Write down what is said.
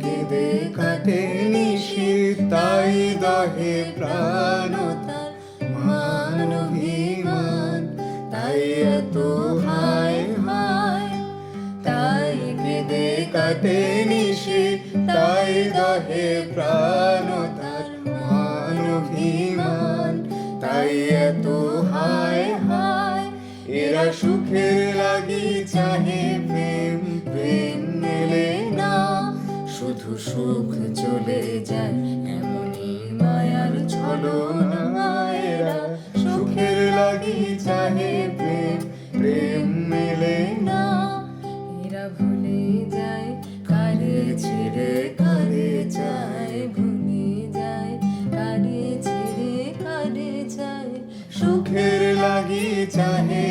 কেঁদে কাটে নিশি, তাই দহে প্রাণ তার মান অভিমান, তাই এত হায় হায়। তাই কেঁদে কাটে নিশি, তাই দহে প্রাণ তার মান অভিমান, তাই এত হায় হায়। এরা সুখের লাগি চাহে প্রেম, প্রেম মেলে না, শুধু সুখ চলে যায় এমনই মায়ার ছলনা। এরা সুখের লাগি চাহে প্রেম, প্রেম মেলে না। এরা ভুলে যায় কারে ছেড়ে কারে চায়, ভুলে যায় কারে ছেড়ে কারে চায়। সুখের লাগি চাহে